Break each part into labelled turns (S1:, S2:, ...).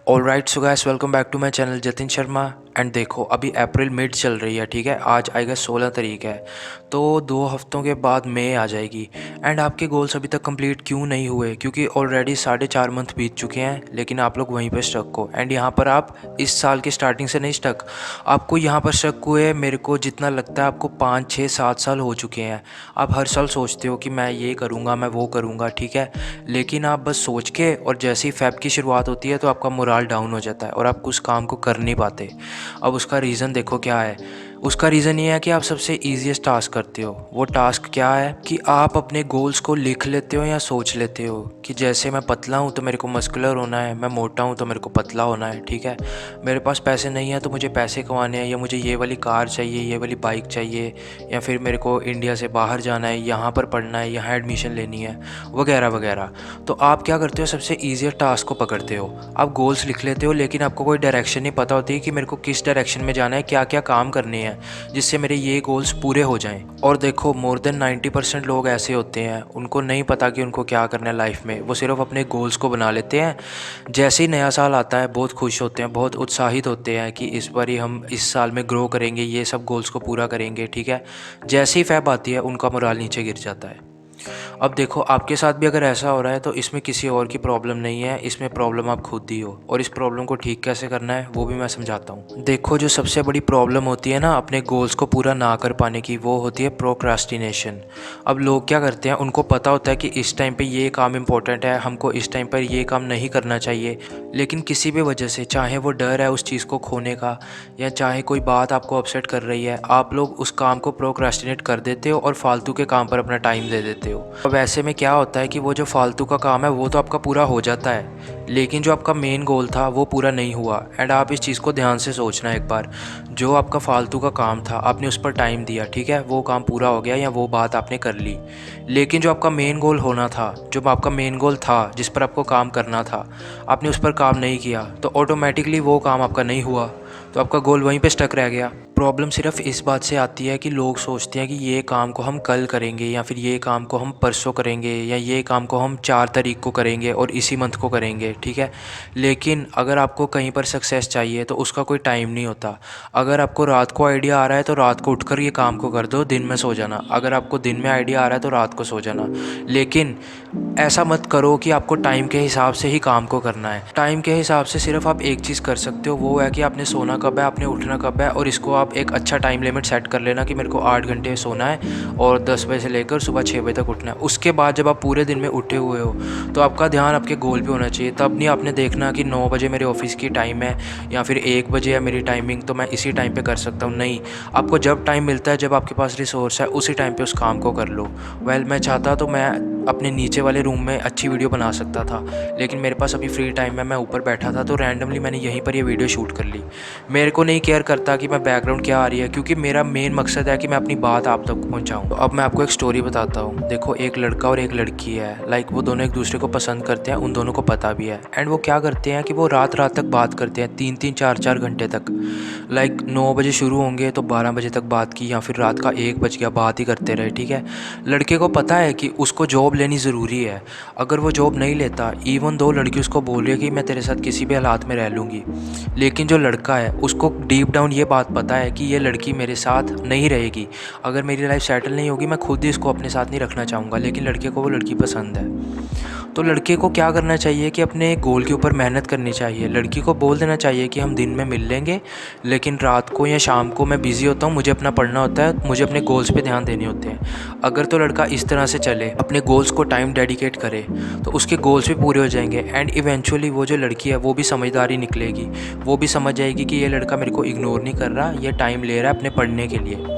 S1: Alright so guys, welcome back to my channel Jatin Sharma. And देखो, अभी अप्रैल mid चल रही है, ठीक है। आज आएगा 16 तारीख है, तो 2 हफ्तों के बाद मई आ जाएगी। एंड आपके गोल्स अभी तक कंप्लीट क्यों नहीं हुए? क्योंकि ऑलरेडी 4.5 मंथ बीत चुके हैं, लेकिन आप लोग वहीं पे स्टक हो। एंड यहाँ पर आप इस साल की स्टार्टिंग से नहीं स्टक, आपको यहाँ पर स्टक हुए मेरे को जितना लगता है आपको 5 6 7 साल हो चुके हैं। आप हर साल सोचते हो कि मैं ये करूँगा, मैं वो करूँगा, ठीक है। लेकिन आप बस सोच के, और जैसे ही फेब की शुरुआत होती है तो आपका मोराल डाउन हो जाता है और आप उस काम को कर नहीं पाते। अब उसका रीज़न देखो क्या है। उसका रीज़न ये है कि आप सबसे ईजीएस्ट टास्क करते हो। वो टास्क क्या है कि आप अपने गोल्स को लिख लेते हो या सोच लेते हो कि जैसे मैं पतला हूँ तो मेरे को मस्कुलर होना है, मैं मोटा हूँ तो मेरे को पतला होना है, ठीक है। मेरे पास पैसे नहीं है तो मुझे पैसे कमाने हैं, या मुझे ये वाली कार चाहिए, ये वाली बाइक चाहिए, या फिर मेरे को इंडिया से बाहर जाना है, यहाँ पर पढ़ना है, यहाँ एडमिशन लेनी है, वगैरह वगैरह। तो आप क्या करते हो, सबसे ईजिएस्ट टास्क को पकड़ते हो, आप गोल्स लिख लेते हो, लेकिन आपको कोई डायरेक्शन नहीं पता होती कि मेरे को किस डायरेक्शन में जाना है, क्या क्या काम करने हैं जिससे मेरे ये गोल्स पूरे हो जाएं। और देखो, मोर देन 90% लोग ऐसे होते हैं, उनको नहीं पता कि उनको क्या करना है लाइफ में। वो सिर्फ अपने गोल्स को बना लेते हैं। जैसे ही नया साल आता है बहुत खुश होते हैं, बहुत उत्साहित होते हैं कि इस बार ही हम इस साल में ग्रो करेंगे, ये सब गोल्स को पूरा करेंगे, ठीक है। जैसे ही फैब आती है उनका मोराल नीचे गिर जाता है। अब देखो, आपके साथ भी अगर ऐसा हो रहा है तो इसमें किसी और की प्रॉब्लम नहीं है, इसमें प्रॉब्लम आप खुद ही हो। और इस प्रॉब्लम को ठीक कैसे करना है वो भी मैं समझाता हूँ। देखो, जो सबसे बड़ी प्रॉब्लम होती है ना अपने गोल्स को पूरा ना कर पाने की, वो होती है प्रोक्रास्टिनेशन। अब लोग क्या करते हैं, उनको पता होता है कि इस टाइम पे ये काम इंपॉर्टेंट है, हमको इस टाइम पर ये काम नहीं करना चाहिए, लेकिन किसी भी वजह से, चाहे वो डर है उस चीज़ को खोने का, या चाहे कोई बात आपको अपसेट कर रही है, आप लोग उस काम को प्रोक्रास्टिनेट कर देते हो और फालतू के काम पर अपना टाइम दे देते हो। अब ऐसे में क्या होता है कि वो जो फालतू का काम है वो तो आपका पूरा हो जाता है, लेकिन जो आपका मेन गोल था वो पूरा नहीं हुआ। एंड आप इस चीज़ को ध्यान से सोचना एक बार, जो आपका फालतू का काम था आपने उस पर टाइम दिया, ठीक है, वो काम पूरा हो गया या वो बात आपने कर ली, लेकिन जो आपका मेन गोल होना था, जो आपका मेन गोल था जिस पर आपको काम करना था, आपने उस पर काम नहीं किया, तो ऑटोमेटिकली वो काम आपका नहीं हुआ, तो आपका गोल वहीं पे स्टक रह गया। प्रॉब्लम सिर्फ इस बात से आती है कि लोग सोचते हैं कि ये काम को हम कल करेंगे, या फिर ये काम को हम परसों करेंगे, या ये काम को हम 4 तारीख को करेंगे और इसी मंथ को करेंगे, ठीक है। लेकिन अगर आपको कहीं पर सक्सेस चाहिए तो उसका कोई टाइम नहीं होता। अगर आपको रात को आइडिया आ रहा है तो रात को उठकर ये काम को कर दो, दिन में सो जाना। अगर आपको दिन में आइडिया आ रहा है तो रात को सो जाना। लेकिन ऐसा मत करो कि आपको टाइम के हिसाब से ही काम को करना है। टाइम के हिसाब से सिर्फ आप एक चीज़ कर सकते हो, वो है कि आपने सोना कब है, आपने उठना कब है, और इसको आप एक अच्छा टाइम लिमिट सेट कर लेना कि मेरे को 8 घंटे सोना है और 10 बजे से लेकर सुबह 6 बजे तक उठना है। उसके बाद जब आप पूरे दिन में उठे हुए हो तो आपका ध्यान आपके गोल पे होना चाहिए। तब नहीं आपने देखना कि 9 बजे मेरे ऑफिस की टाइम है या फिर 1 बजे है मेरी टाइमिंग, तो मैं इसी टाइम पर कर सकता हूँ। नहीं, आपको जब टाइम मिलता है, जब आपके पास रिसोर्स है, उसी टाइम पर उस काम को कर लो। मैं चाहता तो मैं अपने नीचे वाले रूम में अच्छी वीडियो बना सकता था, लेकिन मेरे पास अभी फ्री टाइम है, मैं ऊपर बैठा था तो रैंडमली मैंने यहीं पर ये वीडियो शूट कर ली। मेरे को नहीं केयर करता कि मैं बैकग्राउंड क्या आ रही है, क्योंकि मेरा मेन मकसद है कि मैं अपनी बात आप तक पहुंचाऊं। तो अब मैं आपको एक स्टोरी बताता हूँ। देखो, एक लड़का और एक लड़की है, लाइक वो दोनों एक दूसरे को पसंद करते हैं, उन दोनों को पता भी है। एंड वो क्या करते हैं कि वो रात रात तक बात करते हैं, 3 3 4 4 घंटे तक। लाइक 9 बजे शुरू होंगे तो 12 बजे तक बात की, या फिर रात का 1 बज गया, बात ही करते रहे, ठीक है। लड़के को पता है कि उसको जॉब लेनी ज़रूरी है। अगर वो जॉब नहीं लेता, इवन दो लड़की उसको बोल रही है कि मैं तेरे साथ किसी भी हालात में रह लूँगी, लेकिन जो लड़का है उसको डीप डाउन ये बात पता है कि ये लड़की मेरे साथ नहीं रहेगी। अगर मेरी लाइफ सेटल नहीं होगी, मैं खुद ही इसको अपने साथ नहीं रखना चाहूँगा, लेकिन लड़के को वो लड़की पसंद है। तो लड़के को क्या करना चाहिए कि अपने गोल के ऊपर मेहनत करनी चाहिए। लड़की को बोल देना चाहिए कि हम दिन में मिल लेंगे, लेकिन रात को या शाम को मैं बिज़ी होता हूँ, मुझे अपना पढ़ना होता है, मुझे अपने गोल्स पे ध्यान देने होते हैं। अगर तो लड़का इस तरह से चले, अपने गोल्स को टाइम डेडिकेट करे, तो उसके गोल्स भी पूरे हो जाएंगे। एंड इवेंचुअली वो जो लड़की है वो भी समझदारी निकलेगी, वो भी समझ जाएगी कि ये लड़का मेरे को इग्नोर नहीं कर रहा, ये टाइम ले रहा है अपने पढ़ने के लिए।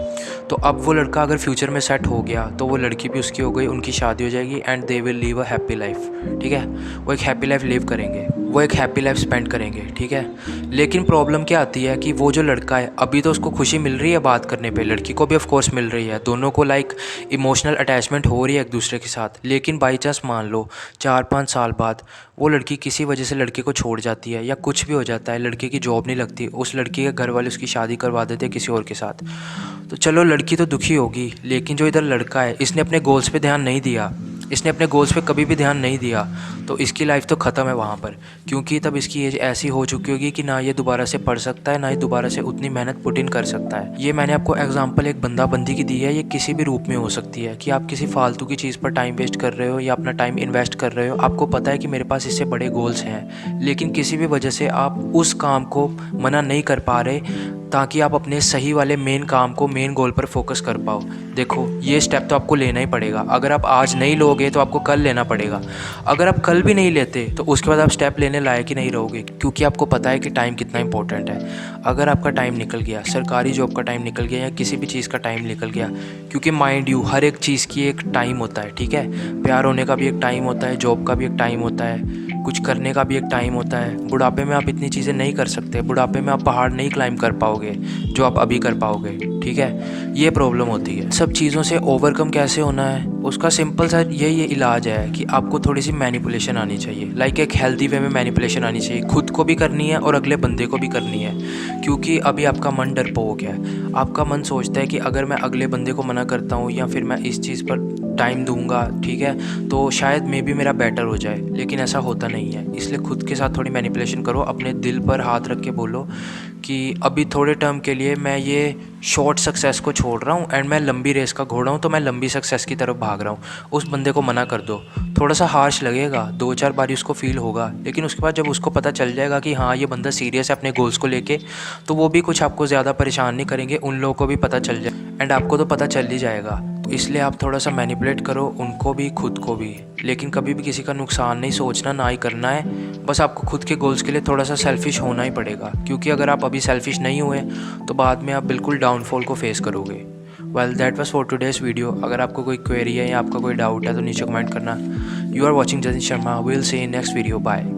S1: तो अब वो लड़का अगर फ्यूचर में सेट हो गया तो वो लड़की भी उसकी हो गई, उनकी शादी हो जाएगी, and they will leave a happy life, ठीक है। वो एक हैप्पी लाइफ लिव करेंगे, वो एक हैप्पी लाइफ स्पेंड करेंगे, ठीक है। लेकिन प्रॉब्लम क्या आती है कि वो जो लड़का है, अभी तो उसको खुशी मिल रही है बात करने पे, लड़की को भी ऑफ कोर्स मिल रही है, दोनों को लाइक इमोशनल अटैचमेंट हो रही है एक दूसरे के साथ। लेकिन बाई चांस मान लो 4 5 साल बाद वो लड़की किसी वजह से लड़के को छोड़ जाती है, या कुछ भी हो जाता है, लड़के की जॉब नहीं लगती, उस लड़की के घर वाले उसकी शादी करवा देते हैं किसी और के साथ, तो चलो लड़की तो दुखी होगी, लेकिन जो इधर लड़का है इसने अपने गोल्स पे ध्यान नहीं दिया। इसने अपने गोल्स पे कभी भी ध्यान नहीं दिया तो इसकी लाइफ तो ख़त्म है वहाँ पर, क्योंकि तब इसकी एज ऐसी हो चुकी होगी कि ना ये दोबारा से पढ़ सकता है, ना ही दोबारा से उतनी मेहनत पुट इन कर सकता है। ये मैंने आपको एग्जांपल एक बंदी की दी है, ये किसी भी रूप में हो सकती है कि आप किसी फालतू की चीज़ पर टाइम वेस्ट कर रहे हो या अपना टाइम इन्वेस्ट कर रहे हो। आपको पता है कि मेरे पास इससे बड़े गोल्स हैं, लेकिन किसी भी वजह से आप उस काम को मना नहीं कर पा रहे ताकि आप अपने सही वाले मेन काम को, मेन गोल पर फोकस कर पाओ। देखो, ये स्टेप तो आपको लेना ही पड़ेगा। अगर आप आज नहीं लोगे तो आपको कल लेना पड़ेगा। अगर आप कल भी नहीं लेते तो उसके बाद आप स्टेप लेने लायक ही नहीं रहोगे, क्योंकि आपको पता है कि टाइम कितना इंपॉर्टेंट है। अगर आपका टाइम निकल गया, सरकारी जॉब का टाइम निकल गया या किसी भी चीज़ का टाइम निकल गया, क्योंकि माइंड यू हर एक चीज़ की एक टाइम होता है, ठीक है। प्यार होने का भी एक टाइम होता है, जॉब का भी एक टाइम होता है, कुछ करने का भी एक टाइम होता है। बुढ़ापे में आप इतनी चीज़ें नहीं कर सकते, बुढ़ापे में आप पहाड़ नहीं क्लाइंब कर पाओगे जो आप अभी कर पाओगे, ठीक है। ये प्रॉब्लम होती है। सब चीज़ों से ओवरकम कैसे होना है, उसका सिंपल सा यही इलाज है कि आपको थोड़ी सी मैनिपुलेशन आनी चाहिए। लाइक एक हेल्दी वे में मैनिपुलेशन आनी चाहिए, खुद को भी करनी है और अगले बंदे को भी करनी है। क्योंकि अभी आपका मन डरपोक है, आपका मन सोचता है कि अगर मैं अगले बंदे को मना करता हूँ या फिर मैं इस चीज़ पर टाइम दूंगा, ठीक है, तो शायद मे बी मेरा बेटर हो जाए, लेकिन ऐसा होता नहीं है। इसलिए खुद के साथ थोड़ी मैनिपुलेशन करो, अपने दिल पर हाथ रख के बोलो कि अभी थोड़े टर्म के लिए मैं ये शॉर्ट सक्सेस को छोड़ रहा हूँ एंड मैं लंबी रेस का घोड़ा हूँ, तो मैं लंबी सक्सेस की तरफ भाग रहा हूँ। उस बंदे को मना कर दो। थोड़ा सा हार्श लगेगा, 2-4 बारी उसको फील होगा, लेकिन उसके बाद जब उसको पता चल जाएगा कि हाँ ये बंदा सीरियस है अपने गोल्स को लेके, तो वो भी कुछ आपको ज़्यादा परेशान नहीं करेंगे। उन लोगों को भी पता चल जाए एंड आपको तो पता चल ही जाएगा। तो इसलिए आप थोड़ा सा मैनिपुलेट करो, उनको भी खुद को भी, लेकिन कभी भी किसी का नुकसान नहीं सोचना, ना ही करना है। बस आपको खुद के गोल्स के लिए थोड़ा सा सेल्फिश होना ही पड़ेगा, क्योंकि अगर आप अभी सेल्फिश नहीं हुए तो बाद में आप बिल्कुल डाउनफॉल को फेस करोगे। Well that was for today's video. अगर आपको कोई क्वेरी है या आपका कोई डाउट है तो नीचे कमेंट करना। You are watching Jatin Sharma, will see in next video, bye.